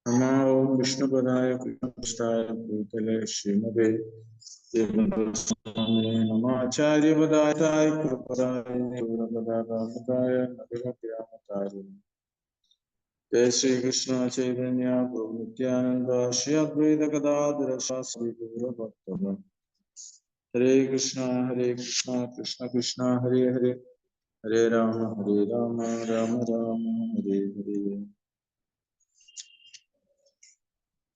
നമാവും വിഷ്ണുപദായ കൃഷ്ണായ ഭൂതലെ ശ്രീമതേ നമാചാര്യപദായ കൃപദായ ജയ ശ്രീകൃഷ്ണ ചൈതന്യ പ്രഭു നിത്യാനന്ദ ശ്രീ അദ്വൈത ഗദാധര ശ്രീ ഗൗരഭക്തഗൺ. ഹരേ കൃഷ്ണ കൃഷ്ണ കൃഷ്ണ ഹരേ ഹരേ, ഹരേ രാമ രാമ രാമ ഹരേ ഹരേ.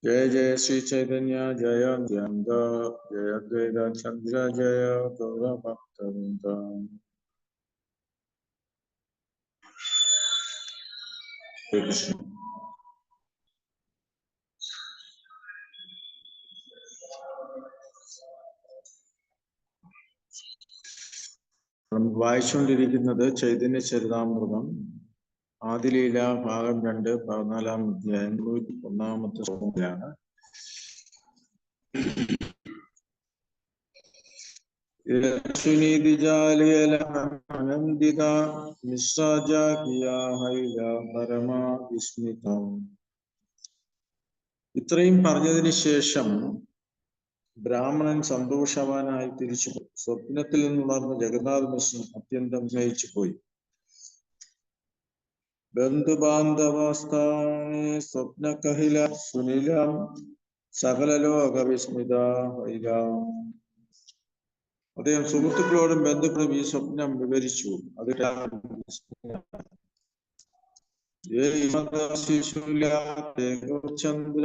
ജയ ജയ ശ്രീ ചൈതന്യ ജയ നിത്യാനന്ദ ജയ അദ്വൈത ചന്ദ്ര ജയ ഗൗരഭക്തവൃന്ദ. ഹരേ കൃഷ്ണ. വായിച്ചുകൊണ്ടിരിക്കുന്നത് ചൈതന്യ ചരിതാമൃതം ആദിലീല ഭാഗം 2 14-ാം അധ്യായം 101-ാമത്തെ ശ്ലോകത്തിലാണ്. ഇത്രയും പറഞ്ഞതിന് ശേഷം ബ്രാഹ്മണൻ സന്തോഷവാനായി തിരിച്ചു. സ്വപ്നത്തിൽ നിന്നുണർന്ന ജഗന്നാഥ മിശ്രൻ അത്യന്തം സ്നേഹിച്ചു പോയി. ബന്ധുബാന്ധവസ്ഥാനെ സ്വപ്നകഹില സുനിലം സകല ലോക വിസ്മിത. അദ്ദേഹം സുഹൃത്തുക്കളോടും ബന്ധുക്കളും ഈ സ്വപ്നം വിവരിച്ചു. അത് ചന്ദ്ര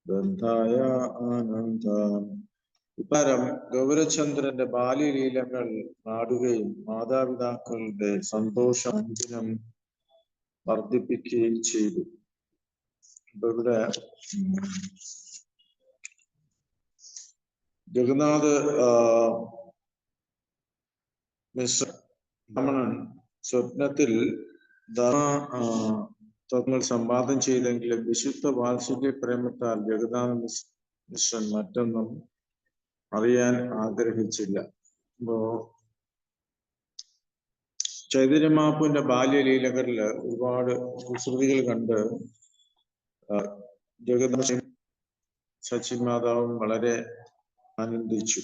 ബന്ധായ ആനന്ദ. ഇപ്രകാരം ഗൗരചന്ദ്രന്റെ ബാല്യലീലകൾ നാടുകയും മാതാപിതാക്കളുടെ സന്തോഷം അനുദിനം വർദ്ധിപ്പിക്കുകയും ചെയ്തു. ഇപ്പൊ ഇവിടെ ജഗന്നാഥ് മിശ്ര ബ്രാഹ്മണൻ സ്വപ്നത്തിൽ തത്വങ്ങൾ സംവാദം ചെയ്തെങ്കിലും വിശുദ്ധ വാത്സല്യ പ്രേമത്താൽ ജഗന്നാഥ മിശ്രൻ മറ്റൊന്നും അറിയാൻ ആഗ്രഹിച്ചില്ല. അപ്പോ ചൈതന്യ മഹാപ്രഭുവിന്റെ ബാല്യലീലകളില് ഒരുപാട് കുസൃതികൾ കണ്ട് ജഗന്നാഥ സച്ചിൻ മാതാവും വളരെ ആനന്ദിച്ചു.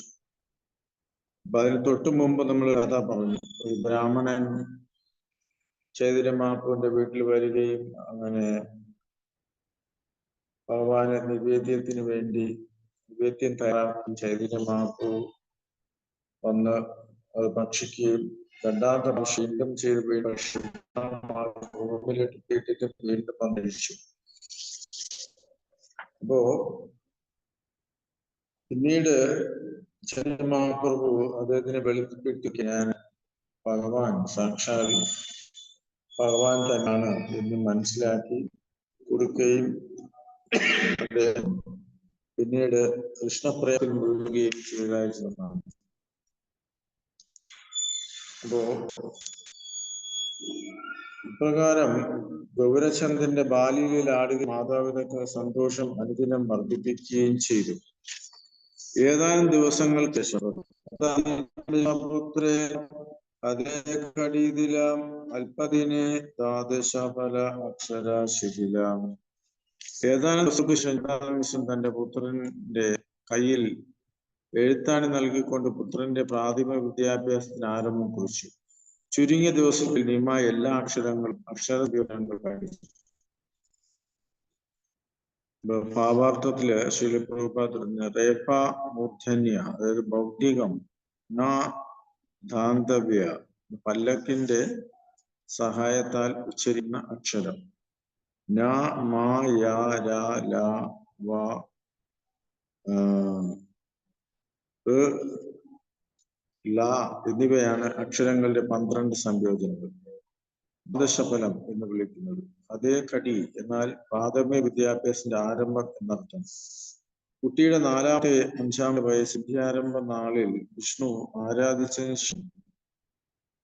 അപ്പൊ അതിന് തൊട്ടു മുമ്പ് നമ്മൾ കഥ പറഞ്ഞു. ഒരു ബ്രാഹ്മണൻ ചൈതന്യ മഹാപ്രഭുവിന്റെ വീട്ടിൽ വരികയും അങ്ങനെ ഭഗവാന് നിവേദ്യത്തിന് വേണ്ടി നിവേദ്യം തയ്യാറാക്കി ചൈതന്യ മഹാപ്രഭു വന്ന് അത് ഭക്ഷിക്കുകയും രണ്ടാമത്തെ വീണ്ടും ചെയ്ത് റൂമിലിട്ട് കേട്ടിട്ട് വീണ്ടും വന്നിരിച്ചു. അപ്പോ പിന്നീട് ചൈതന്യ മഹാപ്രഭു അദ്ദേഹത്തിനെ വെളിപ്പെടുത്തി ഞാൻ ഭഗവാൻ സാക്ഷാൽ ഭഗവാൻ തന്നെയാണ് എന്ന് മനസ്സിലാക്കി കൊടുക്കുകയും അദ്ദേഹം പിന്നീട് കൃഷ്ണപ്രേമത്തിൽ മുഴുകുകയും ചെയ്തതായിട്ടാണ്. അപ്പോ ഇപ്രകാരം ഗൗരചന്ദ്രന്റെ ബാല്യയിൽ ആടുകയും മാതാപിതാക്കളുടെ സന്തോഷം അനുദിനം വർദ്ധിപ്പിക്കുകയും ചെയ്തു. ഏതാനും ദിവസങ്ങൾക്ക് ശേഷം അതേ കടീതിലാം അല്പദിനെ ദ്വാദശഫല അക്ഷരാശിലാം. ഏതാനും ദിവസം തന്റെ പുത്രന്റെ കയ്യിൽ എഴുത്താണി നൽകിക്കൊണ്ട് പുത്രന്റെ പ്രാഥമിക വിദ്യാഭ്യാസത്തിന് ആരംഭം കുറിച്ചു. ചുരുങ്ങിയ ദിവസത്തിൽ നിമ എല്ലാ അക്ഷരവിവരങ്ങൾ പഠിച്ചു. ഭാവാർത്ഥത്തില് ശ്രീല പ്രഭുപാദ് റേഫ മൂർധന്യ, അതായത് ഭൗതികം, ധാന്തവ്യ, പല്ലക്കിന്റെ സഹായത്താൽ ഉച്ചരിക്കുന്ന അക്ഷരം, ന മാ യാ രാ ലാ വ ല എന്നിവയാണ് അക്ഷരങ്ങളുടെ 12 സംയോജനങ്ങൾ. ദശഫലം എന്ന് വിളിക്കുന്നത്. അതേ കടി എന്നാൽ പ്രാഥമിക വിദ്യാഭ്യാസത്തിന്റെ ആരംഭം എന്നർത്ഥം. കുട്ടിയുടെ 4-ാമത്തെ 5-ാമത്തെ വയസ്സ് വിദ്യാരംഭ നാളിൽ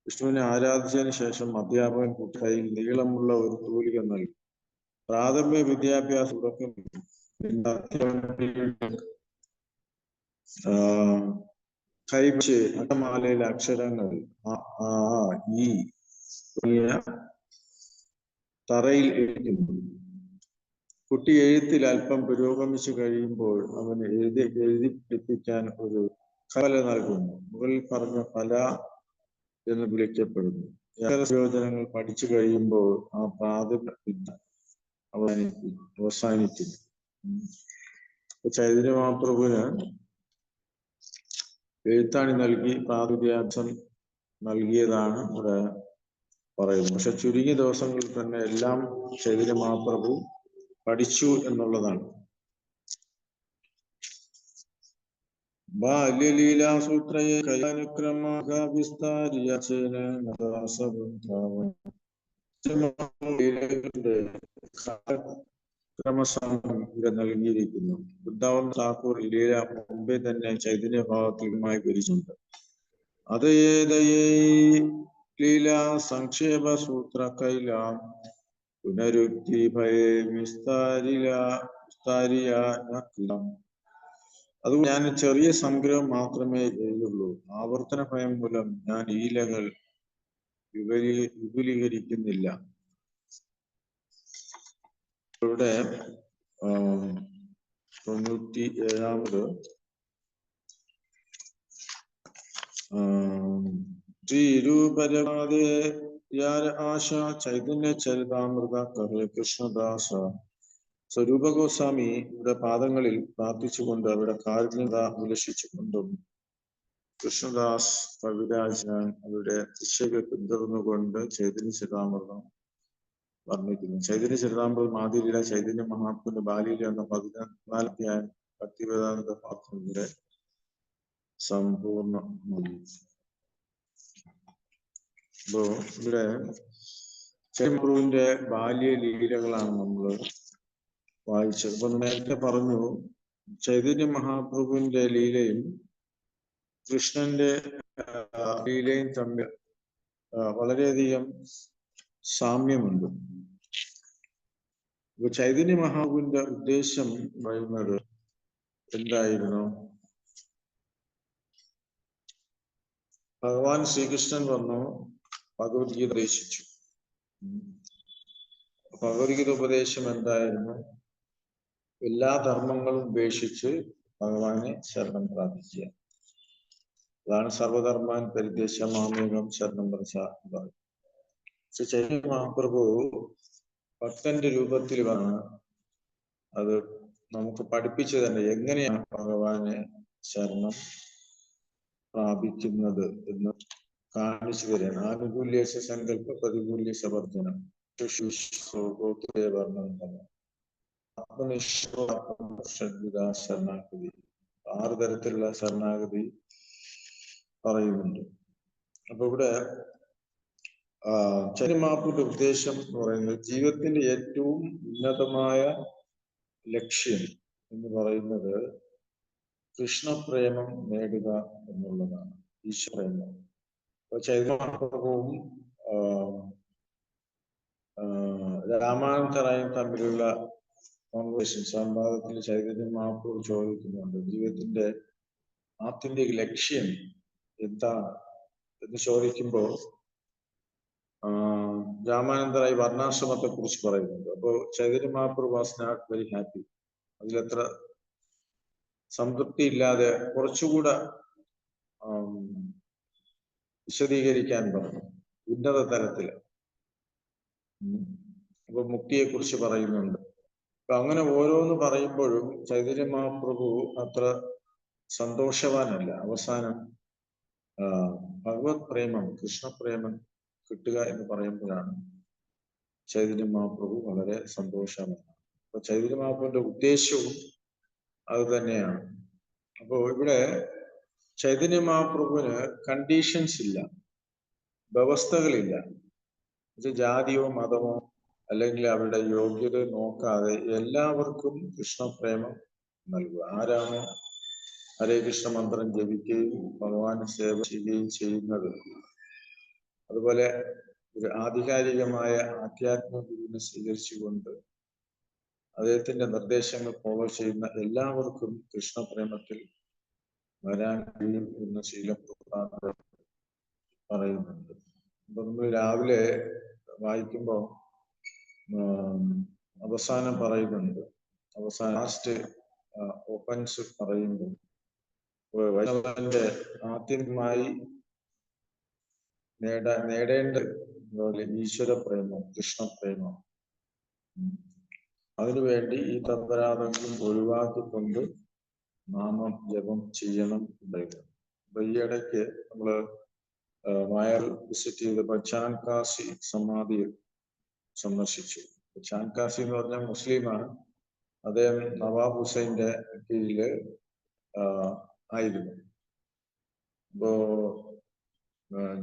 വിഷ്ണുവിനെ ആരാധിച്ചതിന് ശേഷം അധ്യാപകൻ കുട്ടിയിൽ നീളമുള്ള ഒരു തൂലിക നൽകി. പ്രാഥമിക വിദ്യാഭ്യാസ തുടക്കം കൈവച്ച് അക്ഷരമാലയിലെ അക്ഷരങ്ങൾ അ, ആ, ഇ, തറയിൽ എഴുതുന്നു. കുട്ടി എഴുത്തിൽ അല്പം പുരോഗമിച്ചു കഴിയുമ്പോൾ അവന് എഴുതി പിടിപ്പിക്കാൻ ഒരു കല നൽകുന്നു. മുകളിൽ പറഞ്ഞ കല എന്ന് വിളിക്കപ്പെടുന്നു. പ്രയോജനങ്ങൾ പഠിച്ചു കഴിയുമ്പോൾ ആ പ്രാഥമിക വിദ്യ അവസാനിക്കുന്നു. ചൈതന്യ മഹാപ്രഭുവിന് എഴുത്താണി നൽകി പ്രാഥമികാഭ്യാസം നൽകിയതാണ് ഇവിടെ പറയുന്നത്. പക്ഷെ ചുരുങ്ങിയ ദിവസങ്ങളിൽ തന്നെ എല്ലാം ചൈതന്യ മഹാപ്രഭു പഠിച്ചു എന്നുള്ളതാണ്. ബാല്യലീലാസൂത്രയെ ഇവിടെ നൽകിയിരിക്കുന്നു. വൃന്ദാവൻ ഠാക്കൂർ ലീല മുമ്പേ തന്നെ ചൈതന്യ ഭാവത്തിലുമായി വിരിച്ചുണ്ട്. അത് ലീല സംക്ഷേപ സൂത്ര കൈലാം പുനരുക്തി അത് ഞാൻ ചെറിയ സംഗ്രഹം മാത്രമേ എഴുതുള്ളൂ. ആവർത്തന ഭയം മൂലം ഞാൻ ലീലകൾ വിപുലീകരിക്കുന്നില്ല. ഇവിടെ 97 ശ്രീരൂപരമാതേ ആശ ചൈതന്യ ചരിതാമൃത കഹേ കൃഷ്ണദാസ. സ്വരൂപ ഗോസ്വാമി ഇവിടെ പാദങ്ങളിൽ പ്രാർത്ഥിച്ചുകൊണ്ട് അവിടെ കാരുണ്യത ഉല്ലസിച്ചുകൊണ്ടും കൃഷ്ണദാസ് കവിരാജൻ അവരുടെ ദിശകൾ പിന്തുടർന്നുകൊണ്ട് ചൈതന്യ ചരിതാമൃതം വർണ്ണിക്കുന്നു. ചൈതന്യ ചരിതാമൃതം ആദിലീല ചൈതന്യ മഹാപ്രഭുവിന്റെ ബാലീല എന്ന 14 ഭക്തിവേദാന്ത പാത്രങ്ങളുടെ സമ്പൂർണ്ണമായി. അപ്പോ ഇവിടെ ചൈതന്യപ്രഭുവിന്റെ ബാല്യ ലീലകളാണ് നമ്മൾ വായിച്ചത്. അപ്പൊ നേരത്തെ പറഞ്ഞു ചൈതന്യ മഹാപ്രഭുവിന്റെ ലീലയും കൃഷ്ണന്റെ ലീലയും തമ്മിൽ വളരെയധികം സാമ്യമുണ്ട്. ചൈതന്യ മഹാപ്രഭുവിന്റെ ഉദ്ദേശം പറയുന്നത് എന്തായിരുന്നു? ഭഗവാൻ ശ്രീകൃഷ്ണൻ വന്നു ഭഗവത്ഗീത ഉപദേശിച്ചു. ഭഗവത്ഗീത ഉപദേശം എന്തായിരുന്നു? എല്ലാ ധർമ്മങ്ങളും ഉപേക്ഷിച്ച് ഭഗവാനെ ശരണം പ്രാപിക്കുക. അതാണ് സർവധർമാൻ പരിത്യജ്യ മാമേകം ശരണം വ്രജ. ചൈതന്യ മഹാപ്രഭു ഭക്തന്റെ രൂപത്തിൽ വന്ന് അത് നമുക്ക് പഠിപ്പിച്ചു തന്നെ എങ്ങനെയാണ് ഭഗവാനെ ശരണം പ്രാപിക്കുന്നത് എന്ന് കാണിച്ചു തരാണ്. ആനുകൂല്യ സങ്കല്പ പ്രതികൂല്യ സവർജനം വർണ്ണനം ശരണാഗതി 6 തരത്തിലുള്ള ശരണാഗതി പറയുന്നുണ്ട്. അപ്പൊ ഇവിടെ ചൈതന്യ മഹാപ്രഭുവിന്റെ ഉദ്ദേശം എന്ന് പറയുന്നത് ജീവിതത്തിന്റെ ഏറ്റവും ഉന്നതമായ ലക്ഷ്യം എന്ന് പറയുന്നത് കൃഷ്ണപ്രേമം നേടുക എന്നുള്ളതാണ്, ഈശ്വരേമം. അപ്പൊ ചൈതന്യ മഹാപ്രഭുവും രാമാനന്ദറായും തമ്മിലുള്ള കോൺവേഴ്സേഷൻ സംവാദത്തിൽ ചൈതന്യ മഹാപ്രഭു ചോദിക്കുന്നുണ്ട്, ജീവിതത്തിന്റെ ആത്യന്തിക ലക്ഷ്യം എന്താണ് എന്ന് ചോദിക്കുമ്പോൾ രാമാനന്ദറായി വർണ്ണാശ്രമത്തെ കുറിച്ച് പറയുന്നുണ്ട്. അപ്പോൾ Chaitanya Mahaprabhu was not very happy. അതിലത്ര സംതൃപ്തി ഇല്ലാതെ കുറച്ചുകൂടെ വിശദീകരിക്കാൻ പറഞ്ഞു ഉന്നത തലത്തില്. അപ്പൊ മുക്തിയെ കുറിച്ച് പറയുന്നുണ്ട്. അപ്പൊ അങ്ങനെ ഓരോന്ന് പറയുമ്പോഴും ചൈതന്യ മഹാപ്രഭു അത്ര സന്തോഷവാനല്ല. അവസാനം ഭഗവത് പ്രേമം, കൃഷ്ണപ്രേമം കിട്ടുക എന്ന് പറയുമ്പോഴാണ് ചൈതന്യ മഹാപ്രഭു വളരെ സന്തോഷവാനാണ്. അപ്പൊ ചൈതന്യ മഹാപ്രഭുവിന്റെ ഉദ്ദേശവും അത് തന്നെയാണ്. അപ്പോ ഇവിടെ ചൈതന്യ മഹാപ്രഭുവിന് കണ്ടീഷൻസ് ഇല്ല, വ്യവസ്ഥകളില്ല. ജാതിയോ മതമോ അല്ലെങ്കിൽ അവരുടെ യോഗ്യത നോക്കാതെ എല്ലാവർക്കും കൃഷ്ണപ്രേമം നൽകുക. ആരാണോ ഹരേ കൃഷ്ണ മന്ത്രം ജപിക്കുകയും ഭഗവാനെ സേവ ചെയ്യുകയും ചെയ്യുന്നത്, അതുപോലെ ഒരു ആധികാരികമായ ആധ്യാത്മ ഗുരുവിനെ സ്വീകരിച്ചുകൊണ്ട് അദ്ദേഹത്തിന്റെ നിർദ്ദേശങ്ങൾ ഫോളോ ചെയ്യുന്ന എല്ലാവർക്കും കൃഷ്ണപ്രേമത്തിൽ വരാൻ കഴിയും എന്ന് ശീലപ്രഭുപാദർ പറയുന്നുണ്ട്. അപ്പൊ നമ്മൾ രാവിലെ വായിക്കുമ്പോൾ അവസാനം പറയുന്നുണ്ട്, അവസാനം ലാസ്റ്റ് ഓപ്പൻസ് പറയുമ്പോൾ വൈഷ്ണവന്റെ ആദ്യമായി നേടേണ്ട ഈശ്വര പ്രേമം, കൃഷ്ണപ്രേമം, അതിനുവേണ്ടി ഈ തത്പരാധങ്ങളും ഒഴിവാക്കിക്കൊണ്ട് നാമം ജപം ചെയ്യണം ഉണ്ടായിരുന്നു. അപ്പൊ ഈ ഇടയ്ക്ക് നമ്മള് വയർ വിസിറ്റ് ചെയ്തപ്പോൾ ചാൻകാസി സമാധി സന്ദർശിച്ചു. ചാൻകാസി എന്ന് പറഞ്ഞാൽ മുസ്ലിമാണ്. അദ്ദേഹം നവാബ് ഹുസൈന്റെ കീഴില് ആയിരുന്നു. അപ്പോ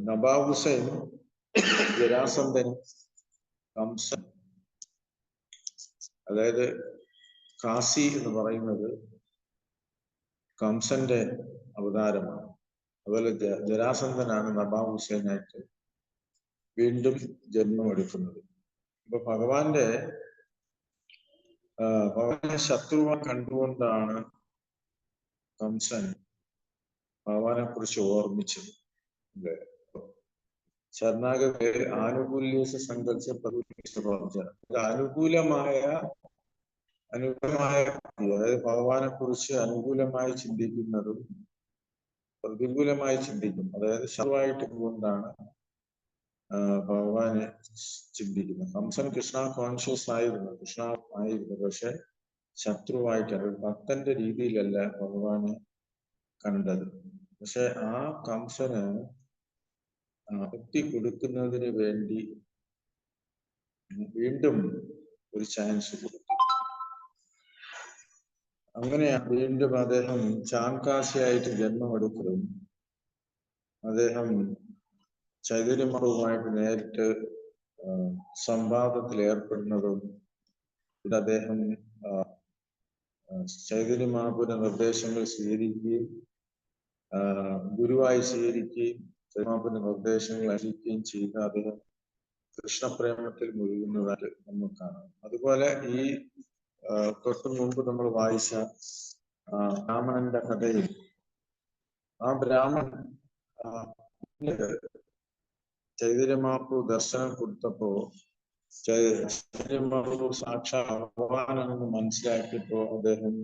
നവാബ് ഹുസൈൻ, ജരാസന്ധൻ, കംസൻ, അതായത് കാസി എന്ന് പറയുന്നത് കംസന്റെ അവതാരമാണ്. അതുപോലെ ജരാസന്ധനാണ് നവാബ് ഹുസൈനായിട്ട് വീണ്ടും ജന്മമെടുക്കുന്നത്. അപ്പൊ ഭഗവാനെ ശത്രുവാൻ കണ്ടുകൊണ്ടാണ് കംസൻ ഭഗവാനെ കുറിച്ച് ഓർമ്മിച്ചത്. ശരണാഗതി ആനുകൂല്യ സങ്കല്പ അനുകൂലമായ അതായത് ഭഗവാനെ കുറിച്ച് അനുകൂലമായി ചിന്തിക്കുന്നതും പ്രതികൂലമായി ചിന്തിക്കും. അതായത് ശത്രുവായിട്ട് കൊണ്ടാണ് ഭഗവാനെ ചിന്തിക്കുന്നത്. കംസൻ കൃഷ്ണ കോൺഷ്യസ് ആയിരുന്നു, കൃഷ്ണ ആയിരുന്നു, പക്ഷെ ശത്രുവായിട്ടാണ്, ഭക്തന്റെ രീതിയിലല്ല ഭഗവാനെ കണ്ടത്. പക്ഷെ ആ കംസന് മുക്തി കൊടുക്കുന്നതിന് വേണ്ടി വീണ്ടും ഒരു ചാൻസ് കൊടുത്തു. അങ്ങനെ വീണ്ടും അദ്ദേഹം ചാൻകാസിയായിട്ട് ജന്മമെടുക്കുകയും അദ്ദേഹം ചൈതന്യമാവുമായിട്ട് നേരിട്ട് സംവാദത്തിൽ ഏർപ്പെടുന്നതും ഇത് അദ്ദേഹം ചൈതന്യമാപുര നിർദ്ദേശങ്ങൾ സ്വീകരിക്കുകയും ഗുരുവായി സ്വീകരിക്കുകയും ചൈതന്യമാപുര നിർദ്ദേശങ്ങൾ അനുസരിക്കുകയും ചെയ്ത് അദ്ദേഹം കൃഷ്ണപ്രേമത്തിൽ മുഴുകുന്നതായിട്ട് നമുക്ക് കാണാം. അതുപോലെ ഈ തൊട്ടു മുമ്പ് നമ്മൾ വായിച്ച ബ്രാഹ്മണന്റെ കഥയിൽ ആ ബ്രാഹ്മണൻ ചൈതന്യമാപ്പു ദർശനം കൊടുത്തപ്പോ ചൈതന്യമാപ്പു സാക്ഷാൽ ഭഗവാനാണെന്ന് മനസ്സിലാക്കിയപ്പോ അദ്ദേഹം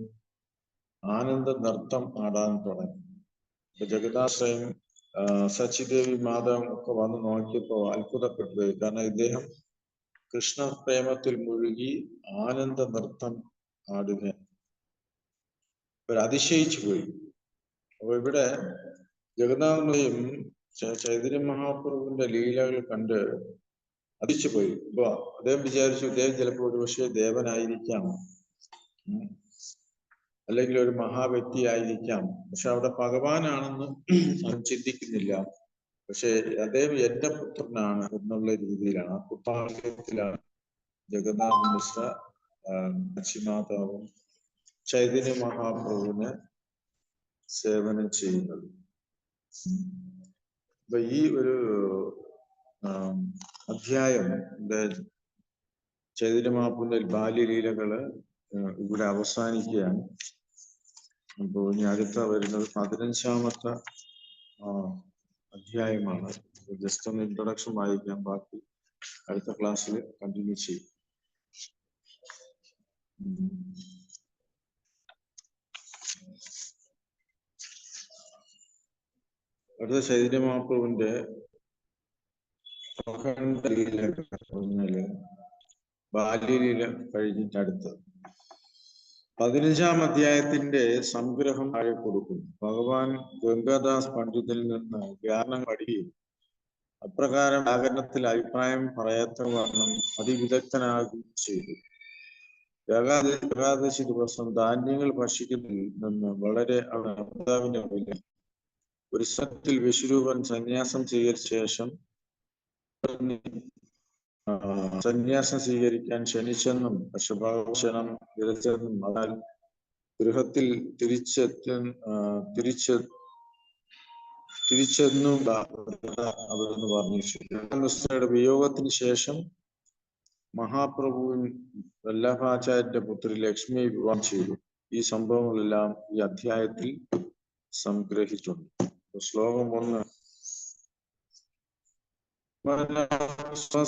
ആനന്ദ നൃത്തം ആടാൻ തുടങ്ങി. ജഗദാശ്രയം സച്ചിദേവി മാധവം ഒക്കെ വന്ന് നോക്കിയപ്പോ അത്ഭുതപ്പെട്ടു പോയി. കാരണം ഇദ്ദേഹം കൃഷ്ണപ്രേമത്തിൽ മുഴുകി ആനന്ദ നൃത്തം ആടുക, അതിശയിച്ചു പോയി. അപ്പൊ ഇവിടെ ജഗന്നാഥനെയും ചൈതന്യ മഹാപ്രഭുവിന്റെ ലീലകൾ കണ്ട് അതിച്ചു പോയി. അപ്പൊ അദ്ദേഹം വിചാരിച്ചു ഇദ്ദേഹം ചിലപ്പോൾ ഒരുപക്ഷെ ദേവനായിരിക്കാം, അല്ലെങ്കിൽ ഒരു മഹാവ്യക്തി ആയിരിക്കാം, പക്ഷെ അവിടെ ഭഗവാനാണെന്ന് ചിന്തിക്കുന്നില്ല. പക്ഷെ അദ്ദേഹം എന്റെ പുത്രനാണ് എന്നുള്ള രീതിയിലാണ്, ആ പുത്രാലയത്തിലാണ് ജഗന്നാഥ മിശ്ര ലക്ഷ്മിമാതാവും ചൈതന്യ മഹാപ്രഭുവിന് സേവനം ചെയ്യുന്നത്. അപ്പൊ ഈ ഒരു അധ്യായം ചൈതന്യ മഹാപ്രഭുവിന്റെ ബാല്യലീലകള് ഇവിടെ അവസാനിക്കുകയാണ്. അപ്പോ ഇനി അടുത്ത വരുന്നത് 15-ാമത്തെ അധ്യായമാണ്. ജസ്റ്റ് ഒന്ന് ഇൻട്രൊഡക്ഷൻ വായിക്കാം, ബാക്കി അടുത്ത ക്ലാസ്സിൽ കണ്ടിന്യൂ ചെയ്യും. അടുത്ത ചൈതന്യ മഹാപ്രഭുവിന്റെ ബാല്യലീല കഴിഞ്ഞിട്ട് അടുത്ത് 15-ാം അധ്യായത്തിന്റെ സംഗ്രഹം താഴെ കൊടുക്കുന്നു. ഭഗവാൻ ഗംഗാദാസ് പണ്ഡിതിൽ നിന്ന് വ്യാകരണം പഠിക്കുകയും അപ്രകാരം വ്യാകരണത്തിൽ അഭിപ്രായം പറയാത്ത വണ്ണം അതിവിദഗ്ധനാകുകയും ചെയ്തു. ഏകാദശി ദിവസം ധാന്യങ്ങൾ ഭക്ഷിക്കുന്നതിൽ നിന്ന് വളരെ ഒരു സത്തിൽ വിശ്വരൂപൻ സന്യാസം സ്വീകരിച്ച ശേഷം സന്യാസം സ്വീകരിക്കാൻ ക്ഷണിച്ചെന്നും ക്ഷണം വിതച്ചെന്നും എന്നാൽ ഗൃഹത്തിൽ തിരിച്ചെന്നും അവിടുന്ന് പറഞ്ഞു. വിയോഗത്തിന് ശേഷം മഹാപ്രഭുവിൻ വല്ലഭാചാര്യന്റെ പുത്രി ലക്ഷ്മിയെ വിവാഹം ചെയ്തു. ഈ സംഭവങ്ങളെല്ലാം ഈ അധ്യായത്തിൽ സംഗ്രഹിച്ചിട്ടുണ്ട്. ശ്ലോകം 1. പതിനഞ്ചാമത്തെ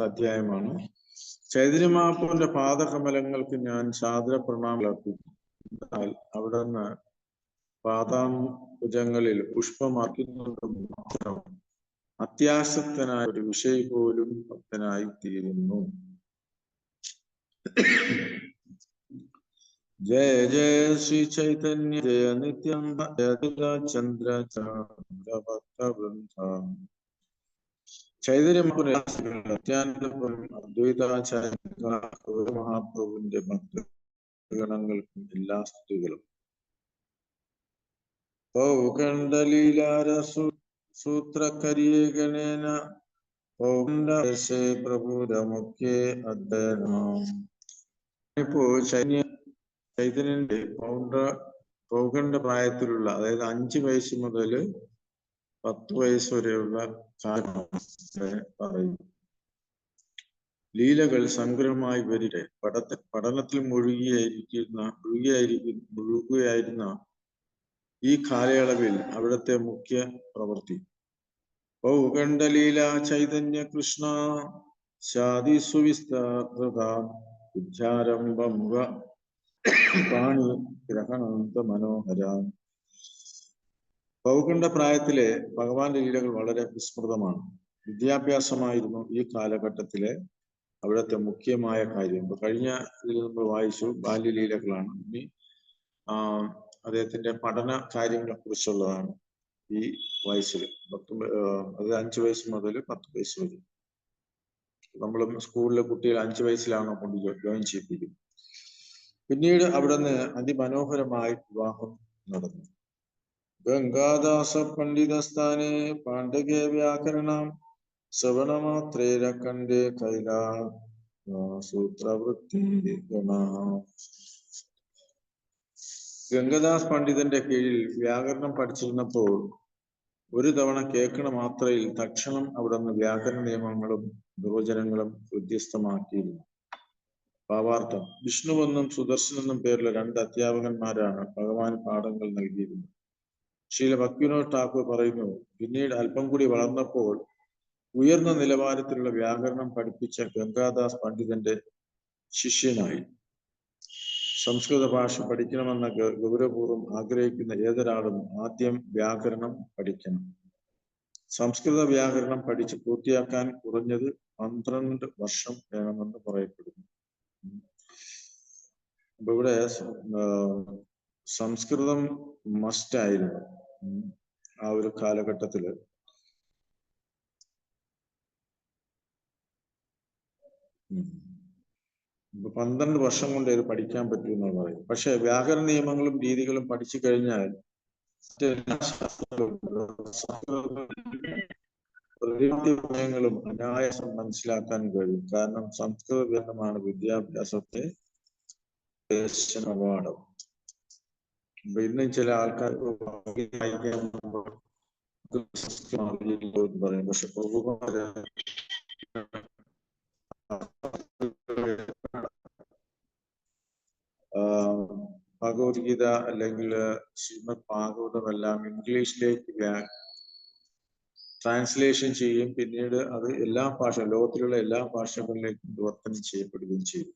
അധ്യായമാണ്. ചൈതന്യമാപ്പുവിന്റെ പാദകമലങ്ങൾക്ക് ഞാൻ സാദര പ്രണാമം അർപ്പിക്കുന്നു. അവിടുന്ന് പാദാംബുജങ്ങളിൽ പുഷ്പമർപ്പിക്കുന്നുണ്ടെന്ന് മാത്രം അത്യാസക്തനായ ഒരു വിഷയം പോലും ഭക്തനായി തീരുന്നു. ജയ ജയ ശ്രീ ചൈതന്യ ജയ നിത്യാനന്ദ ചന്ദ്ര ഭക്തവൃന്ദ. ചൈതന്യമാപ്പുവിന്റെ അദ്വൈതാചാര്യ മഹാപ്രഭുവിന്റെ ഭക്തഗണങ്ങൾക്കും എല്ലാ സ്തുതികളും. സൂത്രകരിയേ ഗണേന പ്രഭുരമുഖ്യേ അധ്യയനം. ഇപ്പോ ചൈതന്യന്റെ പൗഗണ്ഡ പ്രായത്തിലുള്ള, അതായത് 5 വയസ്സ് മുതൽ 10 വയസ്സ് വരെയുള്ള കാലം പറയുന്നു. ലീലകൾ സംഗ്രഹമായി വരികെ പഠനത്തിൽ മുഴുകുകയായിരുന്ന ഈ കാലയളവിൽ അവിടുത്തെ മുഖ്യ പ്രവൃത്തി പൗഗണ്ഡലീല ചൈതന്യ കൃഷ്ണ ശാദി സുവിസ്തൃത വിദ്യാരംഭം പാണി ഗ്രഹണാന്ത മനോഹര. പൗഗണ്ഡ പ്രായത്തിലെ ഭഗവാന്റെ ലീലകൾ വളരെ വിസ്മൃതമാണ്. വിദ്യാഭ്യാസമായിരുന്നു ഈ കാലഘട്ടത്തിലെ അവിടുത്തെ മുഖ്യമായ കാര്യം. കഴിഞ്ഞ ഇതിൽ നമ്മൾ വായിച്ചു ബാല്യലീലകളാണ്. ഇനി അദ്ദേഹത്തിന്റെ പഠന കാര്യങ്ങളെ കുറിച്ചുള്ളതാണ് ഈ വയസ്സിൽ. 5 വയസ്സ് മുതൽ 10 വയസ്സ് വരെ. നമ്മൾ സ്കൂളിലെ കുട്ടികൾ 5 വയസ്സിലാണോ കൊണ്ട് ജോയിൻ ചെയ്യിപ്പിക്കും. പിന്നീട് അവിടുന്ന് അതിമനോഹരമായി വിവാഹം നടന്നു. ഗംഗാദാസ പണ്ഡിതസ്ഥാനെ പാണ്ഡകേ വ്യാകരണം ശ്രവണമാത്രേര കണ്ഠേ കൈലാ സൂത്രവൃത്തി ഗണ. ഗംഗദാസ് പണ്ഡിതന്റെ കീഴിൽ വ്യാകരണം പഠിച്ചിരുന്നപ്പോൾ ഒരു തവണ കേൾക്കണ മാത്രയിൽ തക്ഷണം അവിടുന്ന് വ്യാകരണ നിയമങ്ങളും നിർവചനങ്ങളും വ്യത്യസ്തമാക്കിയിരുന്നു. ഭാവാർത്ഥം: വിഷ്ണുവെന്നും സുദർശനെന്നും പേരുള്ള 2 അധ്യാപകന്മാരാണ് ഭഗവാൻ പാഠങ്ങൾ നൽകിയിരുന്നത്. ശ്രീല ഭക്തിവിനോദ് ഠാക്കൂർ പറയുന്നു, പിന്നീട് അല്പം കൂടി വളർന്നപ്പോൾ ഉയർന്ന നിലവാരത്തിലുള്ള വ്യാകരണം പഠിപ്പിച്ച ഗംഗാദാസ് പണ്ഡിതന്റെ ശിഷ്യനായി. സംസ്കൃത ഭാഷ പഠിക്കണമെന്ന ഗൗരവപൂർവ്വം ആഗ്രഹിക്കുന്ന ഏതൊരാളും ആദ്യം വ്യാകരണം പഠിക്കണം. സംസ്കൃത വ്യാകരണം പഠിച്ച് പൂർത്തിയാക്കാൻ കുറഞ്ഞത് 12 വർഷം വേണമെന്ന് പറയപ്പെടുന്നു. അപ്പൊ ഇവിടെ സംസ്കൃതം മസ്റ്റ് ആയിരുന്നു ആ ഒരു കാലഘട്ടത്തില്. ഇപ്പൊ 12 വർഷം കൊണ്ട് ഇത് പഠിക്കാൻ പറ്റും എന്നാണ് പറയുന്നത്. പക്ഷെ വ്യാകരണ നിയമങ്ങളും രീതികളും പഠിച്ചു കഴിഞ്ഞാൽ പ്രതിപാദ്യങ്ങളും അനായാസം മനസ്സിലാക്കാൻ കഴിയും. കാരണം സംസ്കൃത വ്യാകരണമാണ് വിദ്യാഭ്യാസത്തെ അവാർഡ്. അപ്പൊ ഇന്നും ചില ആൾക്കാർ പറയും, പക്ഷെ ഭഗവത്ഗീത അല്ലെങ്കിൽ ശ്രീമദ് ഭാഗവതം എല്ലാം ഇംഗ്ലീഷിലേക്ക് ട്രാൻസ്ലേഷൻ ചെയ്യും. പിന്നീട് അത് എല്ലാ ലോകത്തിലുള്ള എല്ലാ ഭാഷകളിലേക്കും വിവർത്തനം ചെയ്യപ്പെടുകയും ചെയ്യും.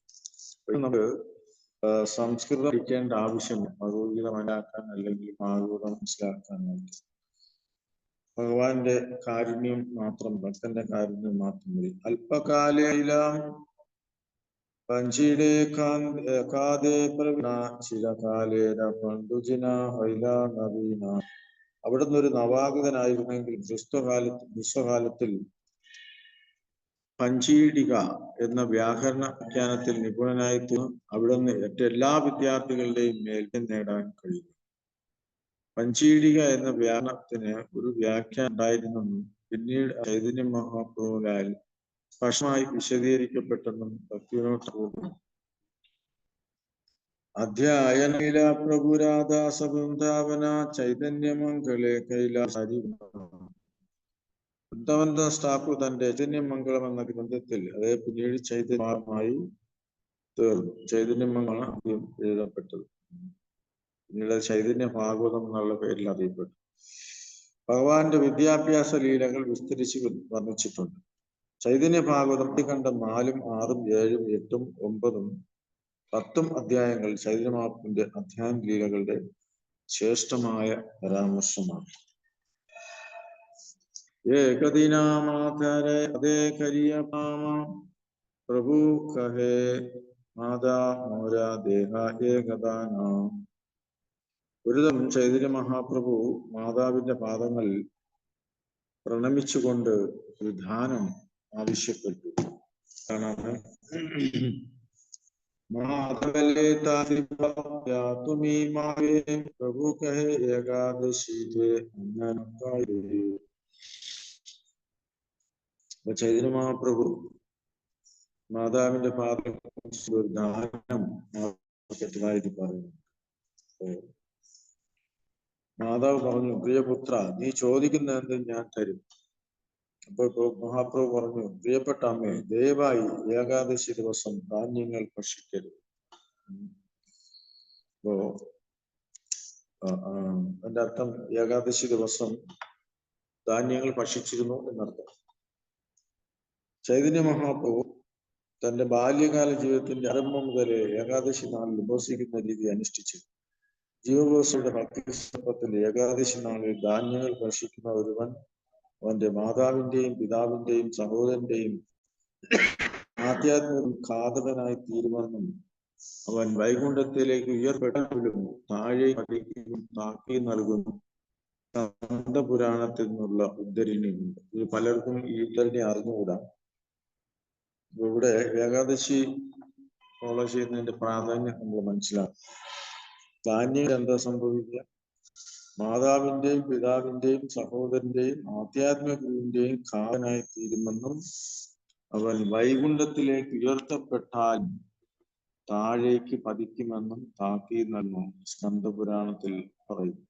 നമുക്ക് സംസ്കൃതം പഠിക്കേണ്ട ആവശ്യമില്ല ഭഗവത്ഗീത മനസ്സിലാക്കാൻ അല്ലെങ്കിൽ ഭാഗവതം മനസ്സിലാക്കാനായിട്ട്. ഭഗവാന്റെ കാരുണ്യം മാത്രം, ഭക്തന്റെ കാരുണ്യം മാത്രം മതി. അല്പകാലയിലാം പഞ്ചിയുടെ കാതേ പ്രവീണ ചിരകാലേന പണ്ഡുജിന ഹൈല നവീന. അവിടുന്ന് ഒരു നവാഗതനായിരുന്നെങ്കിൽ വിശ്വകാലത്തിൽ പഞ്ചീടിക എന്ന വ്യാകരണ വ്യാഖ്യാനത്തിൽ നിപുണനായിത്തീർന്നു അവിടുന്ന് എല്ലാ വിദ്യാർത്ഥികളുടെയും മേൽ നേടാൻ കഴിയും. പഞ്ചീടിക എന്ന വ്യാകരണത്തിന് ഒരു വ്യാഖ്യാനം ഉണ്ടായിരുന്നെന്നും പിന്നീട് ചൈതന്യ മഹാപ്രഭുവിനാൽ സ്പഷ്ടമായി വിശദീകരിക്കപ്പെട്ടെന്നും ഭക്തിവിനോദ് ഠാക്കൂർ. അധ്യായനീല പ്രഭുരാധാസ വൃന്ദാവന ചൈതന്യമംഗളെ കൈലാസ ബുദ്ധവന്ത സ്റ്റാഫ് തന്റെ ചൈതന്യമംഗളം എന്ന ഗ്രന്ഥത്തിൽ അതേ പിന്നീട് ചൈതന്യമായി തീർന്നു. ചൈതന്യമംഗളമാണ് ആദ്യം എഴുതപ്പെട്ടത്. പിന്നീട് ചൈതന്യ ഭാഗവതം എന്നുള്ള പേരിൽ അറിയപ്പെട്ടു. ഭഗവാന്റെ വിദ്യാഭ്യാസ ലീലകൾ വിസ്തരിച്ച് വർണ്ണിച്ചിട്ടുണ്ട്. ചൈതന്യ ഭാഗവതം കണ്ട 4, 6, 7, 8, 9, 10 അധ്യായങ്ങൾ ചൈതന്യ മഹാപ്രഭുവിന്റെ അധ്യാത്മ ലീലകളുടെ ശ്രേഷ്ഠമായ പരാമർശമാണ്. ഏകദിനാമാതരെ അതേ കരിയ പാമ പ്രഭു കഹേ മാതാ മോര ദേഹ ഏകദാന. ഒരുതം ചൈതന്യ മഹാപ്രഭു മാതാവിന്റെ പാദങ്ങളിൽ പ്രണമിച്ചുകൊണ്ട് ഒരു ദാനം ആവശ്യപ്പെട്ടു. കാരണം മാധവല്ലേ തുമീ മാവേ പ്രഭു കഹേ ഏകാദശി ചൈതന്യ മഹാപ്രഭു മാതാവിന്റെ പാദം ഒരു ദാനം ആവശ്യപ്പെട്ടതായിട്ട് പറയുന്നു. മാതാവ് പറഞ്ഞു, പ്രിയപുത്ര, നീ ചോദിക്കുന്ന എന്ത് ഞാൻ തരും. അപ്പൊ മഹാപ്രഭു പറഞ്ഞു, പ്രിയപ്പെട്ട അമ്മേ, ദയവായി ഏകാദശി ദിവസം ധാന്യങ്ങൾ ഭക്ഷിക്കരുത്. അപ്പോ എന്റെ അർത്ഥം ഏകാദശി ദിവസം ധാന്യങ്ങൾ ഭക്ഷിച്ചിരുന്നു എന്നർത്ഥം. ചൈതന്യ മഹാപ്രഭു തന്റെ ബാല്യകാല ജീവിതത്തിന്റെ ആരംഭം മുതലേ ഏകാദശി നാളിൽ ഉപവസിക്കുന്ന രീതി അനുഷ്ഠിച്ചു. ജീവകോശയുടെ ഭക്തിസമ്പത്തിൽ ഏകാദശി നാളിൽ ധാന്യങ്ങൾ ഭക്ഷിക്കുന്ന ഒരുവൻ അവന്റെ മാതാവിന്റെയും പിതാവിന്റെയും സഹോദരന്റെയും ആധ്യാത്മിക ഘാതകനായി തീരുമെന്നും അവൻ വൈകുണ്ഠത്തിലേക്ക് ഉയർപ്പെടും താഴെ താക്കി നൽകുന്നു സ്കന്ദപുരാണത്തിൽ നിന്നുള്ള ഉദ്ധരണിയുണ്ട്. ഇത് പലർക്കും ഈ ഉദ്ധരണി അറിഞ്ഞുകൂടാ. ഇവിടെ ഏകാദശി ഫോളോ ചെയ്യുന്നതിന്റെ പ്രാധാന്യം നമ്മൾ മനസ്സിലാക്കും. ധാന്യം എന്താ സംഭവിക്കുക? മാതാവിന്റെയും പിതാവിന്റെയും സഹോദരന്റെയും ആധ്യാത്മിക ഗുരുവിന്റെയും ഘാതനായി തീരുമെന്നും അവൻ വൈകുണ്ഠത്തിലേക്ക് ഉയർത്തപ്പെട്ടാൽ താഴേക്ക് പതിക്കുമെന്നും താക്കീത് നൽകും സ്കന്ദപുരാണത്തിൽ പറയും.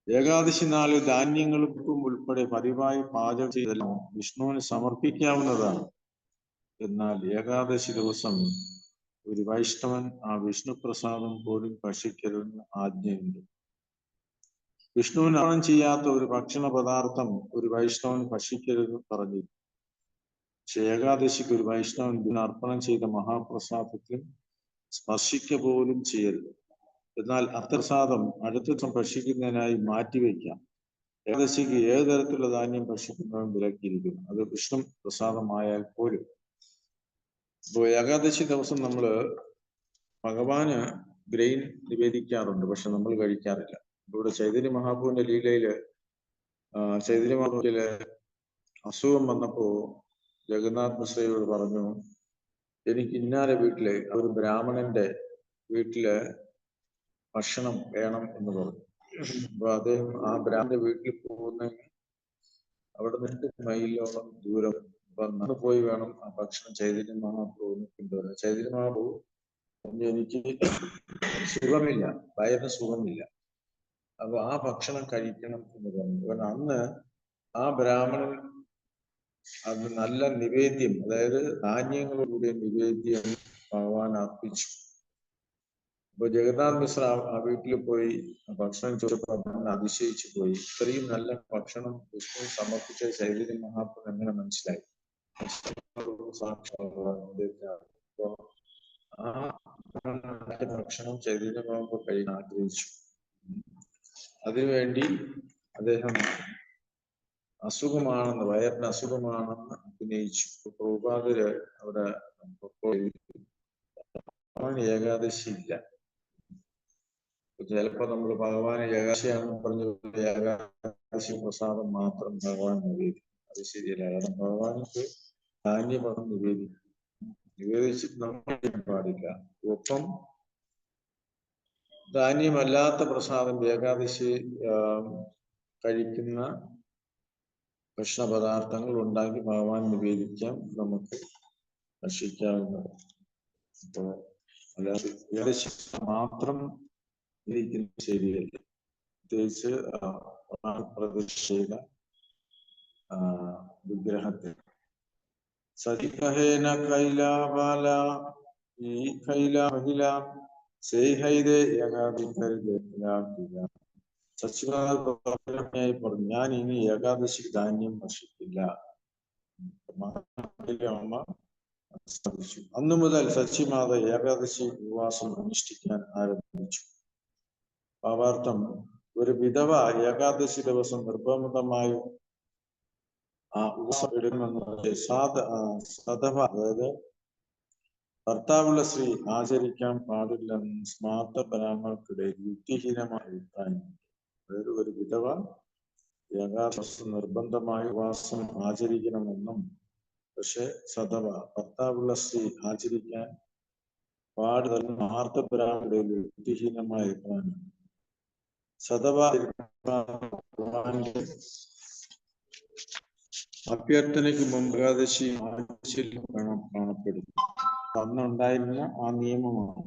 ഏകാദശി നാളിൽ ധാന്യങ്ങളും ഉപ്പും ഉൾപ്പെടെ പതിവായി പാചകം ചെയ്തെല്ലാം വിഷ്ണുവിന് സമർപ്പിക്കാവുന്നതാണ്. എന്നാൽ ഏകാദശി ദിവസം ഒരു വൈഷ്ണവൻ ആ വിഷ്ണു പ്രസാദം പോലും ഭക്ഷിക്കരുതെന്ന് ആജ്ഞയുണ്ട്. വിഷ്ണുവിന് അർപ്പണം ചെയ്യാത്ത ഒരു ഭക്ഷണ പദാർത്ഥം ഒരു വൈഷ്ണവൻ ഭക്ഷിക്കരുതെന്ന് പറഞ്ഞു. പക്ഷെ ഏകാദശിക്ക് ഒരു വൈഷ്ണവൻ അർപ്പണം ചെയ്ത മഹാപ്രസാദത്തിൽ സ്പർശിക്ക പോലും ചെയ്യരുത്. എന്നാൽ അപ്രസാദം അടുത്ത ദിവസം ഭക്ഷിക്കുന്നതിനായി മാറ്റിവെക്കാം. ഏകാദശിക്ക് ഏത് തരത്തിലുള്ള ധാന്യം ഭക്ഷിക്കുന്നതും വിലക്കിയിരിക്കുന്നു, അത് വിഷ്ണു പ്രസാദമായാൽ പോലും. ഇപ്പോ ഏകാദശി ദിവസം നമ്മള് ഭഗവാന് ഗ്രെയിൻ നിവേദിക്കാറുണ്ട്, പക്ഷെ നമ്മൾ കഴിക്കാറില്ല. ഇവിടെ ചൈതന്യ മഹാപ്രഭുവിന്റെ ലീലയില് ചൈതന്യ മഹാപ്രഭുവില് അസുഖം വന്നപ്പോ ജഗന്നാഥ് മിശ്രയോട് പറഞ്ഞു, എനിക്ക് ഇന്നാലെ വീട്ടില് ഒരു ബ്രാഹ്മണന്റെ വീട്ടില് ഭക്ഷണം വേണം എന്ന് പറഞ്ഞു. അപ്പൊ അദ്ദേഹം ആ ബ്രാഹ്മണന്റെ വീട്ടിൽ പോകുന്നെങ്കിൽ അവിടെ 2 മൈലോളം ദൂരം നടന്നു പോയി വേണം ആ ഭക്ഷണം ചൈതന്യ മഹാപ്രഭുവിന് കൊണ്ടുവരാൻ. ചൈതന്യ മഹാപ്രഭു എനിക്ക് സുഖമില്ല, വയറിന് സുഖമില്ല, അപ്പൊ ആ ഭക്ഷണം കഴിക്കണം എന്ന് പറഞ്ഞു. അന്ന് ആ ബ്രാഹ്മണൻ അത് നല്ല നിവേദ്യം, അതായത് ധാന്യങ്ങളോടുകൂടിയ നിവേദ്യം ഭഗവാൻ അർപ്പിച്ചു. അപ്പൊ ജഗന്നാഥ് മിശ്ര ആ വീട്ടിൽ പോയി ഭക്ഷണം ചോദിച്ചപ്പോൾ അതിശയിച്ചു പോയി. ഇത്രയും നല്ല ഭക്ഷണം വിഷ്ണു സമർപ്പിച്ച ചൈതന്യ മഹാപ്രഭു എങ്ങനെ മനസ്സിലായി? അപ്പോ ആ ഭക്ഷണം ചൈതന്യ മഹാപ്രഭു കഴിയാൻ ആഗ്രഹിച്ചു. അതിനുവേണ്ടി അദ്ദേഹം അസുഖമാണെന്ന്, വയറിന് അസുഖമാണെന്ന് അഭിനയിച്ചു. പ്രഭുപാദര് അവിടെ ഏകാദശി ഇല്ല. ചിലപ്പോ നമ്മൾ ഭഗവാൻ ഏകാദശിയാണെന്ന് പറഞ്ഞു ഏകാദശി പ്രസാദം മാത്രം ഭഗവാൻ നിവേദിക്കും. അത് ശരിയല്ല. കാരണം ഭഗവാനക്ക് ധാന്യപദം നിവേദിച്ചിട്ട് നമ്മൾ പാടില്ല. ഒപ്പം ധാന്യമല്ലാത്ത പ്രസാദം ഏകാദശി കഴിക്കുന്ന ഭക്ഷണ പദാർത്ഥങ്ങൾ ഉണ്ടാക്കി ഭഗവാൻ നിവേദിക്കാം, നമുക്ക് ഭക്ഷിക്കാവുന്നത്. അപ്പോ അല്ലാതെ ഏകാദശി മാത്രം ഇരിക്കുന്നത് ശരിയല്ല. പ്രത്യേകിച്ച് പ്രതിഷ്ഠ വിഗ്രഹത്തെ. സതികഹേന കൈലാബാല ഈ കൈല മഹില സേഹൈദേ സച്ചിവായി പറഞ്ഞു, ഞാൻ ഇനി ഏകാദശി ധാന്യം ഭക്ഷിക്കില്ല. അമ്മ സാധിച്ചു. അന്നു മുതൽ സച്ചിമാത ഏകാദശി ഉപവാസം അനുഷ്ഠിക്കാൻ ആരംഭിച്ചു. ഭാവാർത്ഥം: ഒരു വിധവ ഏകാദശി ദിവസം നിർബന്ധമായും ഉപവാസം എടുക്കണമെന്ന് സദവ, അതായത് ഭർത്താവുള്ള സ്ത്രീ ആചരിക്കാൻ പാടില്ലെന്ന് സ്മാർത്ത പരാമർശിടയിൽ യുക്തിഹീനമായ അഭിപ്രായം. അതായത് ഒരു വിധവ ഏകാദശി നിർബന്ധമായ ഉപവാസം ആചരിക്കണമെന്നും പക്ഷെ സദവ ഭർത്താവുള്ള സ്ത്രീ ആചരിക്കാൻ പാടില്ലെന്ന് സ്മാർത്ത പരാമർശിടയിൽ യുക്തിഹീനമായ അഭിപ്രായം. സദവ അഭ്യർത്ഥനയ്ക്ക് മുമ്പ് ഏകാദശി കാണപ്പെടുന്നു. അന്നുണ്ടായിരുന്ന ആ നിയമമാണ്.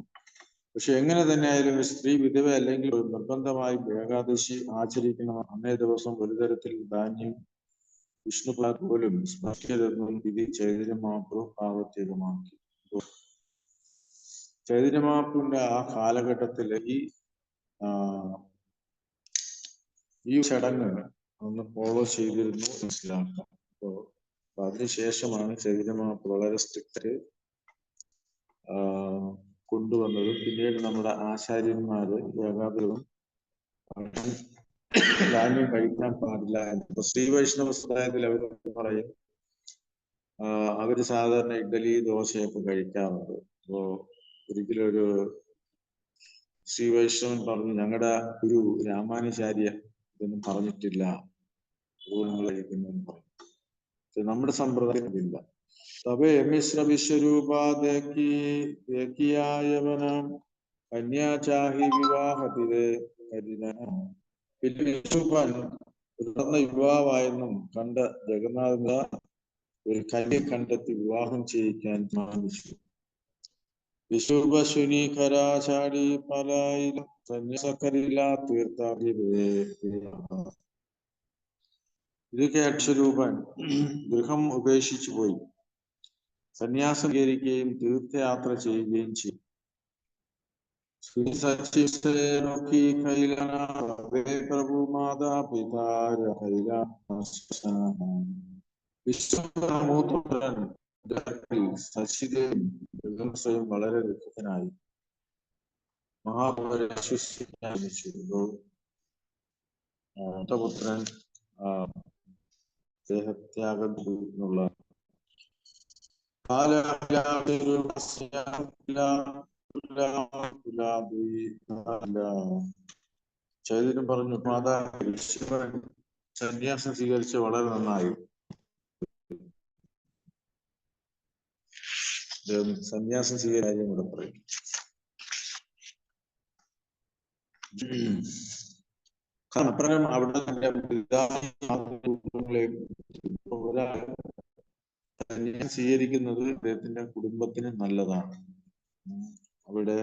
പക്ഷെ എങ്ങനെ തന്നെ ആയാലും സ്ത്രീ വിധവ അല്ലെങ്കിൽ നിർബന്ധമായി ഏകാദശി ആചരിക്കണം. അന്നേ ദിവസം ഒരു തരത്തിൽ ധാന്യം വിഷ്ണു പോലും സ്പർശിക്കരുതെന്നും വിധി ചൈതന്യ മഹാപ്രഭു പ്രാവർത്തികമാക്കി. ചൈതന്യ മഹാപ്രഭുവിന്റെ ആ കാലഘട്ടത്തില് ഈ ചടങ്ങ് ഒന്ന് ഫോളോ ചെയ്തിരുന്നു മനസ്സിലാക്കാം. അപ്പോ അതിനുശേഷമാണ് ചൈതന്യ മഹാപ്രഭു വളരെ സ്ട്രിക്റ്റ് കൊണ്ടുവന്നത്. പിന്നീട് നമ്മുടെ ആചാര്യന്മാര് ഏകാഗ്രവും ധാന്യം കഴിക്കാൻ പാടില്ല. ഇപ്പൊ ശ്രീ വൈഷ്ണവ സമുദായത്തിൽ അവർ പറയും, അവര് സാധാരണ ഇഡ്ഡലി ദോശയൊക്കെ കഴിക്കാറുണ്ട്. അപ്പോ ഒരിക്കലും ഒരു ശ്രീ വൈഷ്ണവൻ പറഞ്ഞു, ഞങ്ങളുടെ ഗുരു രാമാനുചാര്യ ഇതൊന്നും പറഞ്ഞിട്ടില്ല, നിങ്ങൾ കഴിക്കുന്നെന്ന് പറഞ്ഞു. നമ്മുടെ സമ്പ്രദായത്തിലില്ല. തവേ മിശ്ര വിശ്വരൂപായവനാം കന്യാചാഹി വിവാഹത്തിലെ വിശ്വപാൻ തുടർന്ന യുവാവായെന്നും കണ്ട ജഗന്നാഥ ഒരു കന്യെ കണ്ടെത്തി വിവാഹം ചെയ്യിക്കാൻ തീരുമാനിച്ചു. വിശുഭശുനി കരാചാടി പലായിലും സന്യാസക്കരില്ല തീർത്ഥാടി. ഇത് കേട്ട സ്വരൂപൻ ഗൃഹം ഉപേക്ഷിച്ചു പോയി സന്യാസം സ്വീകരിക്കുകയും തീർത്ഥയാത്ര ചെയ്യുകയും ചെയ്തു. പ്രഭു മാതാപിതാര സ്വയം വളരെ ദുഃഖിതനായി മഹാപുരൻ പുത്രൻ ദേഹത്യാഗം എന്നുള്ള ചൈതന്യം പറഞ്ഞു, മാതാ ഈശ്വരൻ സന്യാസം സ്വീകരിച്ച് വളരെ നന്നായി. സന്യാസം സ്വീകരിക്കാൻ കൂടെ പറയും. കാരണം അപ്രകാരം അവിടെ ഒരാൾ സന്യാസം സ്വീകരിക്കുന്നത് അദ്ദേഹത്തിന്റെ കുടുംബത്തിന് നല്ലതാണ്. അവിടെ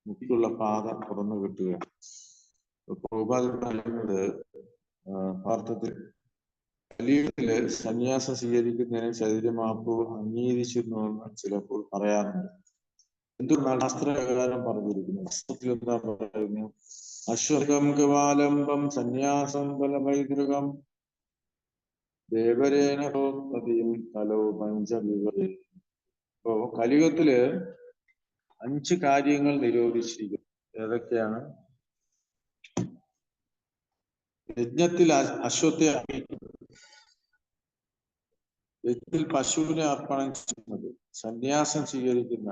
മുക്തിയുള്ള പാത തുറന്നു കിട്ടുക. പ്രഭുപാദൻ പറയുന്നത് ഭാരതത്തിൽ കലിയുഗത്തില് സന്യാസം സ്വീകരിക്കുന്നതിനെ ചൈതന്യ മഹാപ്രഭു അംഗീകരിച്ചിരുന്നുവെന്ന് ചിലപ്പോൾ പറയാറുണ്ട്. എന്തുകൊണ്ടാണ് ശാസ്ത്രപ്രകാരം പറഞ്ഞിരിക്കുന്നത്? ശാസ്ത്രത്തിൽ എന്താ പറയുന്നു? അശ്വകം കവാലംബം സന്യാസം ബലമൈതൃകം ദേവരേന കലോ പഞ്ചവിവരേ. അപ്പോ കലിയുഗത്തില് 5 കാര്യങ്ങൾ നിരോധിച്ചിരിക്കുന്നു. ഏതൊക്കെയാണ്? യജ്ഞത്തിൽ അശ്വത്തെ അർപ്പിക്കുന്നത്, യജ്ഞത്തിൽ പശുവിനെ അർപ്പണം ചെയ്യുന്നത്, സന്യാസം സ്വീകരിക്കുന്ന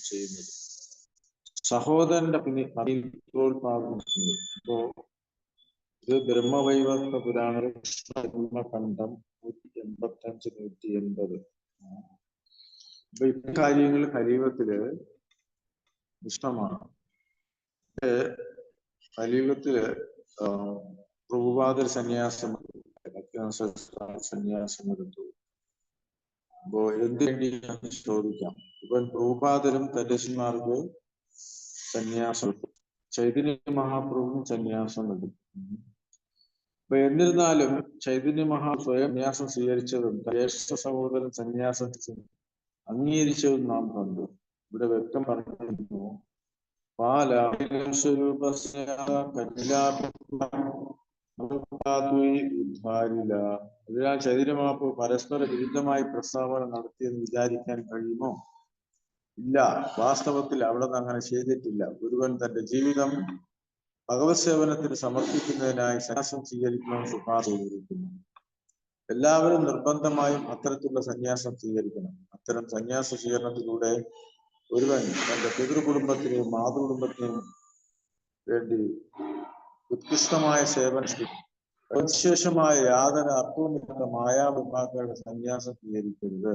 ചെയ്യുന്നത്, സഹോദരന്റെ പ്രോത്സാഹനം ചെയ്യുന്നത്. ഇപ്പോ ഇത് ബ്രഹ്മവൈവർത്ത പുരാണം കൃഷ്ണഖണ്ഡം 185-180. അപ്പൊ ഇക്കാര്യങ്ങൾ കലിയുഗത്തില് ഇഷ്ടമാണ്. കലിയുഗത്തില് പ്രഭുപാദർ സന്യാസം എടുത്തു. അപ്പോ എന്തുവേണ്ടി ചോദിക്കാം. ഇവൻ പ്രഭുപാദരും തദ്ദേശന്മാർക്ക് സന്യാസം എടുത്തു. ചൈതന്യ മഹാപ്രഭുവും സന്യാസം എടുത്തു. അപ്പൊ എന്നിരുന്നാലും ചൈതന്യ മഹാ സ്വയം സന്യാസം സ്വീകരിച്ചതും ജ്യേഷ്ഠ സഹോദരൻ സന്യാസം അംഗീകരിച്ചതും നാം കണ്ടു. ഇവിടെ വ്യക്തം പറഞ്ഞിരുന്നു അതിനാൽ ചൈതന്യമാപ്പ് പരസ്പര വിരുദ്ധമായി പ്രസ്താവന നടത്തിയെന്ന് വിചാരിക്കാൻ കഴിയുമോ? ഇല്ല, വാസ്തവത്തിൽ അവിടെ നിന്ന് അങ്ങനെ ചെയ്തിട്ടില്ല. ഒരുവൻ തന്റെ ജീവിതം ഭഗവത് സേവനത്തിന് സമർപ്പിക്കുന്നതിനായി സന്യാസം സ്വീകരിക്കണമെന്ന് ശുപാർശ ചെയ്തിരിക്കുന്നു. എല്ലാവരും നിർബന്ധമായും അത്തരത്തിലുള്ള സന്യാസം സ്വീകരിക്കണം. അത്തരം സന്യാസ സ്വീകരണത്തിലൂടെ ഒരുവൻ തന്റെ പിതൃകുടുംബത്തിനെയും മാതൃകുടുംബത്തിനെയും വേണ്ടി ഉത്കൃഷ്ടമായ സേവനം വിശേഷമായ യാതൊരു അർത്ഥവുമില്ലാത്ത മായാവിഭാഗങ്ങളുടെ സന്യാസം സ്വീകരിക്കരുത്.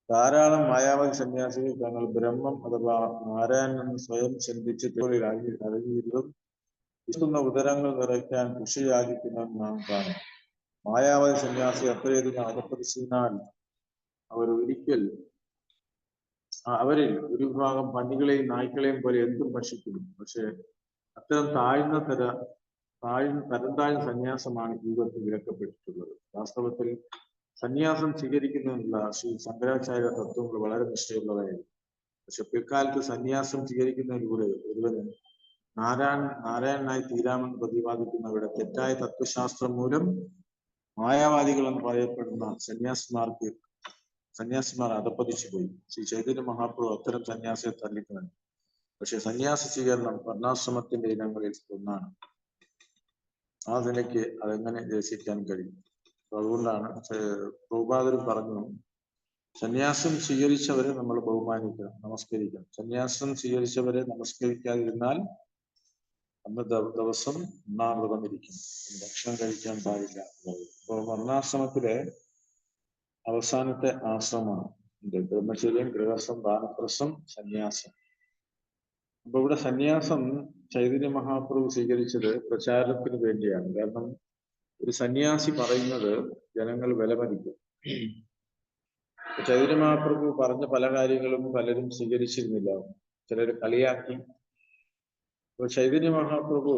ധാരാളം മായാവതി സന്യാസികൾ തങ്ങൾ ബ്രഹ്മം അഥവാ നാരായണെന്ന് സ്വയം ചിന്തിച്ച് തൊഴിൽ അഴകിയതും വിശുന്ന ഉദരങ്ങൾ നിറയ്ക്കാൻ കൃഷിയാചിക്കുന്നതെന്ന് നാം കാണും. മായാവതി സന്യാസി അത്രയധികം അകപ്പതിച്ചാൽ അവരിൽ ഒരു വിഭാഗം പന്നികളെയും നായ്ക്കളെയും പോലെ എന്തും ഭക്ഷിക്കുന്നു. പക്ഷെ അത്തരം തരം താഴ്ന്ന സന്യാസമാണ് ജീവിതത്തിൽ വിലക്കപ്പെട്ടിട്ടുള്ളത്. വാസ്തവത്തിൽ സന്യാസം സ്വീകരിക്കുന്നതിനുള്ള ശ്രീ ശങ്കരാചാര്യ തത്വങ്ങൾ വളരെ നിഷ്ഠയുള്ളതായിരുന്നു. പക്ഷെ പിൽക്കാലത്ത് സന്യാസം സ്വീകരിക്കുന്നതിലൂടെ ഒരുവന് നാരായണനായി തീരാമെന്ന് പ്രതിപാദിക്കുന്നവരുടെ തെറ്റായ തത്വശാസ്ത്രം മൂലം മായാവാദികൾ എന്ന് പറയപ്പെടുന്ന സന്യാസിമാർ അധപ്പതിച്ചു പോയി. ശ്രീ ചൈതന്യ മഹാപ്രഭു അത്തരം സന്യാസിയെ തള്ളിക്കളഞ്ഞു. പക്ഷെ സന്യാസ സ്വീകരണം വർണ്ണാശ്രമത്തിന്റെ ഇനങ്ങളിൽ ഒന്നാണ്. ആ നിലയ്ക്ക് അതെങ്ങനെ രസിക്കാൻ കഴിയും? അതുകൊണ്ടാണ് പ്രഭുപാദരും പറഞ്ഞു, സന്യാസം സ്വീകരിച്ചവരെ നമ്മൾ ബഹുമാനിക്കണം, നമസ്കരിക്കണം. സന്യാസം സ്വീകരിച്ചവരെ നമസ്കരിക്കാതിരുന്നാൽ അന്ന് ദിവസം ഉണ്ണാമൃതം ഇരിക്കും, ഭക്ഷണം കഴിക്കാൻ പാടില്ല. അപ്പോൾ വർണ്ണാശ്രമത്തിലെ അവസാനത്തെ ആശ്രമമാണ് ബ്രഹ്മചര്യം, ഗൃഹസ്ഥം, വാനപ്രസ്ഥം, സന്യാസം. അപ്പൊ ഇവിടെ സന്യാസം ചൈതന്യ മഹാപ്രഭു സ്വീകരിച്ചത് പ്രചാരത്തിന് വേണ്ടിയാണ്. കാരണം ഒരു സന്യാസി പറയുന്നത് ജനങ്ങൾ വിലമതിക്കും. ചൈതന്യ മഹാപ്രഭു പറഞ്ഞ പല കാര്യങ്ങളും പലരും സ്വീകരിച്ചിരുന്നില്ല, ചിലർ കളിയാക്കി. അപ്പൊ ചൈതന്യ മഹാപ്രഭു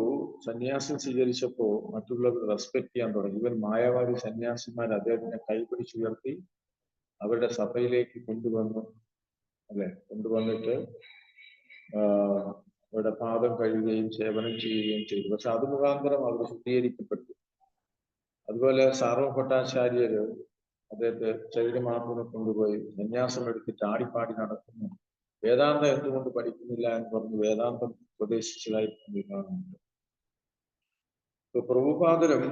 സന്യാസം സ്വീകരിച്ചപ്പോ മറ്റുള്ളവർ റെസ്പെക്ട് ചെയ്യാൻ തുടങ്ങി. ഇവർ മായാവാദി സന്യാസിമാർ അദ്ദേഹത്തിനെ കൈപിടിച്ചുയർത്തി അവരുടെ സഭയിലേക്ക് കൊണ്ടുവന്നിട്ട് അവരുടെ പാദം കഴുകുകയും സേവനം ചെയ്യുകയും ചെയ്തു. പക്ഷെ അത് മുഖാന്തരം അവർ ശുദ്ധീകരിക്കപ്പെട്ടു. അതുപോലെ സാർവ ഭട്ടാചാര്യര് അദ്ദേഹത്തെ ചൈതന്യ മഹാപ്രഭുവിനെ കൊണ്ടുപോയി സന്യാസം എടുത്തിട്ട് ആടിപ്പാടി നടക്കുന്നു, വേദാന്തം എന്തുകൊണ്ട് പഠിക്കുന്നില്ല എന്ന് പറഞ്ഞ് വേദാന്തം ഉപദേശിച്ചതായി കാണുന്നുണ്ട്. ഇപ്പൊ പ്രഭുപാദരും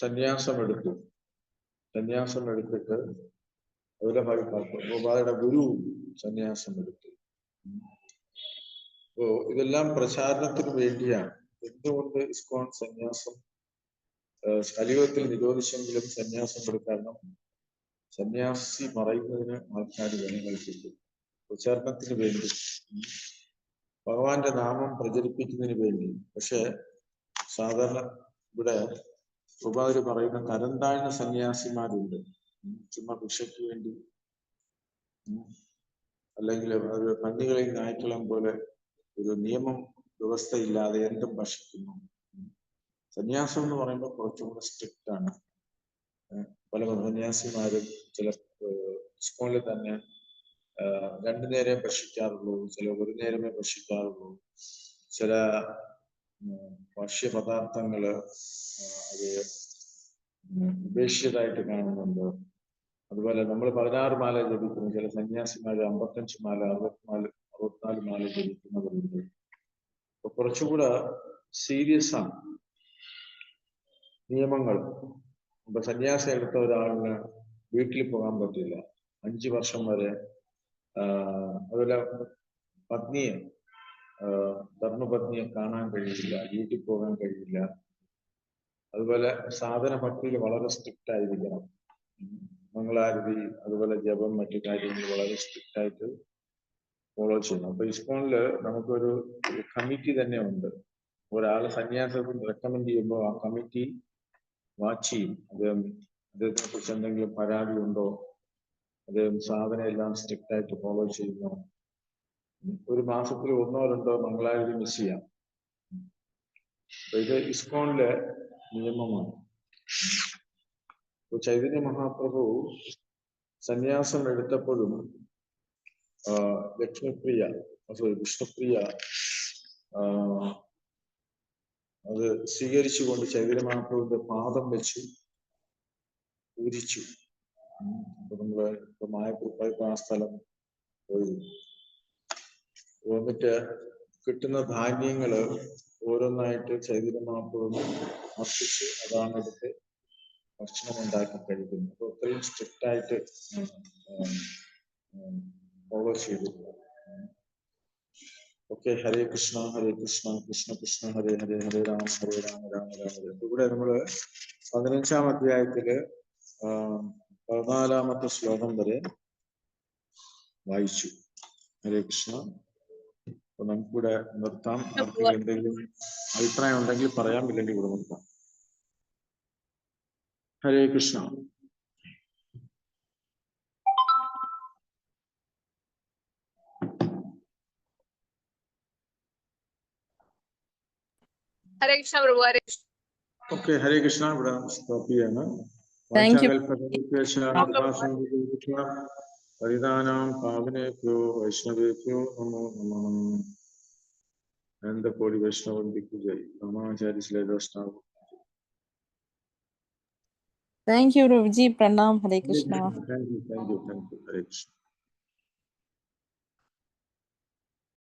സന്യാസം എടുത്തിട്ട് അതുപോലെ പ്രഭുപാദയുടെ ഗുരു സന്യാസം എടുത്തു. അപ്പോ ഇതെല്ലാം പ്രചാരണത്തിന് വേണ്ടിയാണ്. എന്തുകൊണ്ട് ഇസ്കോൺ സന്യാസം കലിയുഗത്തിൽ നിരോധിച്ചെങ്കിലും സന്യാസം എടുക്കണം? സന്യാസി പറയുന്നതിന് ആൾക്കാർ വില കൽപ്പിക്കും. പ്രചാരണത്തിന് വേണ്ടി, ഭഗവാന്റെ നാമം പ്രചരിപ്പിക്കുന്നതിന് വേണ്ടി. പക്ഷെ സാധാരണ ഇവിടെ പ്രഭുപാദര് പറയുന്ന തരം താഴ്ന്ന സന്യാസിമാരുണ്ട്. ചുമ്മാ ഭിക്ഷയ്ക്ക് വേണ്ടി, അല്ലെങ്കിൽ ഒരു പന്നികളെയും നായ്ക്കളെയും പോലെ ഒരു നിയമം വ്യവസ്ഥയില്ലാതെ എന്തും ഭക്ഷിക്കുന്നു. സന്യാസം എന്ന് പറയുമ്പോൾ കുറച്ചും കൂടെ സ്ട്രിക്റ്റ് ആണ്. പല സന്യാസിമാരും ചില സ്കൂളിൽ തന്നെ 2 നേരം ഭക്ഷിക്കാറുള്ളൂ, ചില 1 നേരമേ ഭക്ഷിക്കാറുള്ളൂ. ചില ഭക്ഷ്യപദാർത്ഥങ്ങള് അത് ഉപേക്ഷിച്ചതായിട്ട് കാണുന്നുണ്ട്. അതുപോലെ നമ്മൾ 16 മാല ജപിക്കുന്നു, ചില സന്യാസിമാര് 55 മാല, 64 മാല ജപിക്കുന്നവരുണ്ട്. അപ്പൊ കുറച്ചുകൂടെ സീരിയസ് ആണ് നിയമങ്ങൾ. ഇപ്പൊ സന്യാസം എടുത്ത ഒരാളിന് വീട്ടിൽ പോകാൻ പറ്റില്ല 5 വർഷം വരെ. അതുപോലെ ധർമ്മപത്നിയെ കാണാൻ കഴിയില്ല, വീട്ടിൽ പോകാൻ കഴിയില്ല. അതുപോലെ സാധന ഭക്തിയിൽ വളരെ സ്ട്രിക്റ്റ് ആയിരിക്കണം. മംഗളാരതി, അതുപോലെ ജപം, മറ്റു കാര്യങ്ങൾ വളരെ സ്ട്രിക്റ്റ് ആയിട്ട് ഫോളോ ചെയ്യണം. അപ്പൊ ഇസ്കോണില് നമുക്കൊരു കമ്മിറ്റി തന്നെ ഉണ്ട്. ഒരാള് സന്യാസത്തിന് റെക്കമെൻഡ് ചെയ്യുമ്പോൾ ആ കമ്മിറ്റി വാച്ച് ചെയ്യും. അദ്ദേഹത്തിനെ കുറിച്ച് എന്തെങ്കിലും പരാതി ഉണ്ടോ, അദ്ദേഹം സാധന എല്ലാം സ്ട്രിക്റ്റ് ആയിട്ട് ഫോളോ ചെയ്യുന്നു. ഒരു മാസത്തിൽ 1 or 2 മംഗളാരതി മിസ് ചെയ്യാം. അപ്പൊ ഇത് ഇസ്കോണില് നിയമമാണ്. ചൈതന്യ മഹാപ്രഭു സന്യാസം എടുത്തപ്പോഴും വിഷ്ണുപ്രിയ അത് സ്വീകരിച്ചുകൊണ്ട് ചൈതന്യ മഹാപ്രഭുവിന്റെ പാദം വെച്ച് പൂജിച്ചു. അപ്പൊ നമ്മള് ഇപ്പൊ മായക്കുറിപ്പായി ആ സ്ഥലം പോയി വന്നിട്ട് കിട്ടുന്ന ധാന്യങ്ങള് ഓരോന്നായിട്ട് ചൈതന്യ മഹാപ്രഭുവിന് അർപ്പിച്ച് അതാണ് എടുത്ത് ഭക്ഷണം ഉണ്ടാക്കി കഴിക്കുന്നത്. അപ്പൊ അത്രയും സ്ട്രിക്റ്റ് ആയിട്ട് ഫോളോ ചെയ്തിട്ടുണ്ട്. ഓക്കെ, ഹരേ കൃഷ്ണ കൃഷ്ണ കൃഷ്ണ ഹരേ ഹരേ, ഹരേ രാമ രാമ രാമ ഹരേ. ഇവിടെ നമ്മള് 15-ാം അധ്യായത്തില് 14-ാമത്തെ ശ്ലോകം വരെ വായിച്ചു. ഹരേ കൃഷ്ണ. അപ്പൊ നമുക്കിവിടെ നിർത്താം. ആർക്കും എന്തെങ്കിലും അഭിപ്രായം ഉണ്ടെങ്കിൽ പറയാം, ഇല്ലെങ്കിൽ ഇവിടെ നിർത്താം. ഹരേ കൃഷ്ണ. ഹരേ കൃഷ്ണ പ്രഭു. ഹരേ കൃഷ്ണ. ഓക്കെ, ഹരേ കൃഷ്ണ. ഇവിടെ സ്റ്റോപ്പ് ചെയ്യാണ്. പരിധാനാം പാവനേഭ്യോ വൈഷ്ണവേഭ്യോ നമോ നമഃ. അനന്തകോടി വൈഷ്ണവന്തിക്ക് ജയ്. നമാചാര്യ ശ്രീലൈവൈഷ്ണവ. Thank you, Prabhuji. Pranam. Hare Krishna. Thank you. Hare Krishna.